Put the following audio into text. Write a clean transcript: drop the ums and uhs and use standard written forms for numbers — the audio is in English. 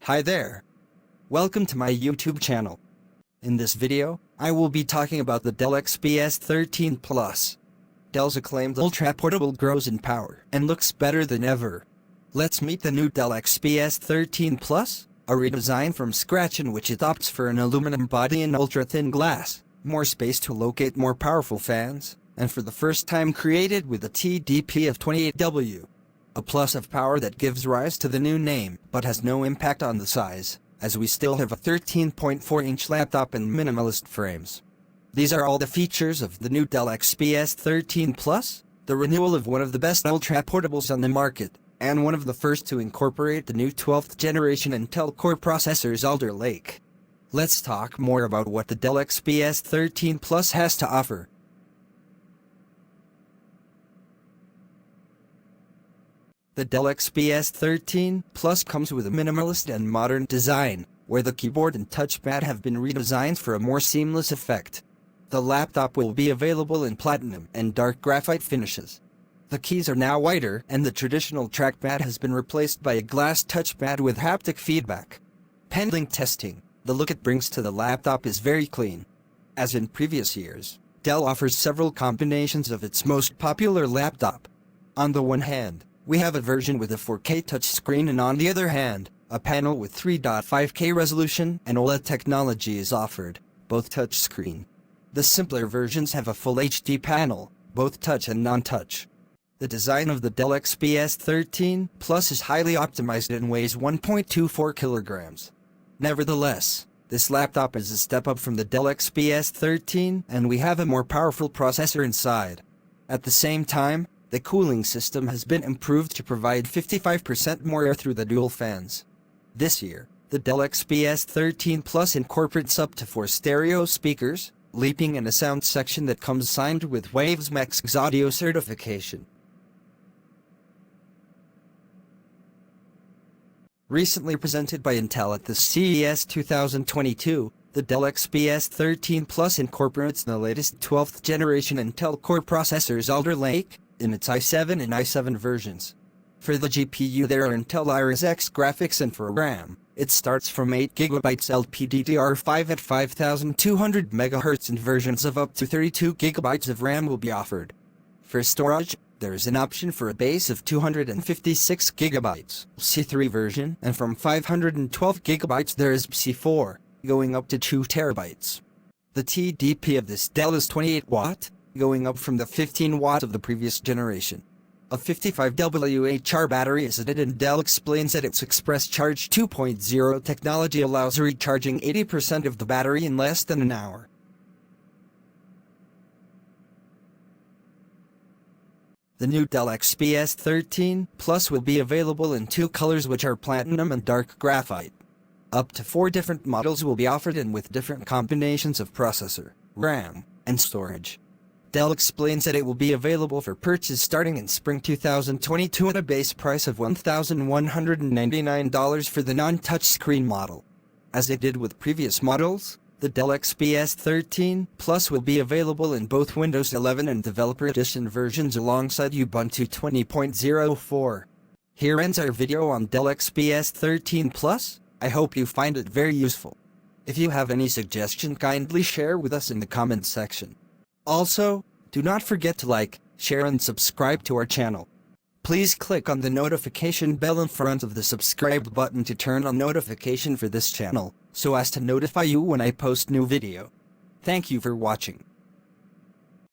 Hi there. Welcome to my YouTube channel. In this video, I will be talking about the Dell XPS 13 Plus. Dell's acclaimed ultraportable grows in power and looks better than ever. Let's meet the new Dell XPS 13 Plus, a redesign from scratch in which it opts for an aluminum body and ultra-thin glass, more space to locate more powerful fans, and for the first time created with a TDP of 28W. A plus of power that gives rise to the new name, but has no impact on the size, as we still have a 13.4-inch laptop and minimalist frames. These are all the features of the new Dell XPS 13 Plus, the renewal of one of the best ultraportables on the market, and one of the first to incorporate the new 12th generation Intel Core processors Alder Lake. Let's talk more about what the Dell XPS 13 Plus has to offer. The Dell XPS 13 Plus comes with a minimalist and modern design, where the keyboard and touchpad have been redesigned for a more seamless effect. The laptop will be available in platinum and dark graphite finishes. The keys are now whiter, and the traditional trackpad has been replaced by a glass touchpad with haptic feedback. Pending testing, the look it brings to the laptop is very clean. As in previous years, Dell offers several combinations of its most popular laptop. On the one hand, we have a version with a 4K touchscreen, and on the other hand, a panel with 3.5K resolution and OLED technology is offered, both touchscreen. The simpler versions have a full HD panel, both touch and non-touch. The design of the Dell XPS 13 Plus is highly optimized and weighs 1.24 kilograms. Nevertheless, this laptop is a step up from the Dell XPS 13, and we have a more powerful processor inside. At the same time, the cooling system has been improved to provide 55% more air through the dual fans. This year, the Dell XPS 13 Plus incorporates up to 4 stereo speakers, leaping in a sound section that comes signed with Wavesmax audio certification. Recently presented by Intel at the CES 2022, the Dell XPS 13 Plus incorporates the latest 12th generation Intel Core processors Alder Lake in its i7 and i7 versions. For the GPU there are Intel Iris X graphics, and for RAM, it starts from 8GB LPDDR5 at 5200 MHz, and versions of up to 32GB of RAM will be offered. For storage, there is an option for a base of 256GB C3 version, and from 512GB there is C4, going up to 2TB. The TDP of this Dell is 28 watt, going up from the 15 watt of the previous generation. A 55 Wh battery is added, and Dell explains that its Express Charge 2.0 technology allows recharging 80% of the battery in less than an hour. The new Dell XPS 13 Plus will be available in 2 colors, which are platinum and dark graphite. Up to 4 different models will be offered, and with different combinations of processor, RAM, and storage. Dell explains that it will be available for purchase starting in spring 2022 at a base price of $1,199 for the non-touchscreen model. As it did with previous models, the Dell XPS 13 Plus will be available in both Windows 11 and Developer Edition versions alongside Ubuntu 20.04. Here ends our video on Dell XPS 13 Plus. I hope you find it very useful. If you have any suggestion, kindly share with us in the comments section. Also, do not forget to like, share and subscribe to our channel. Please click on the notification bell in front of the subscribe button to turn on notification for this channel, so as to notify you when I post new video. Thank you for watching.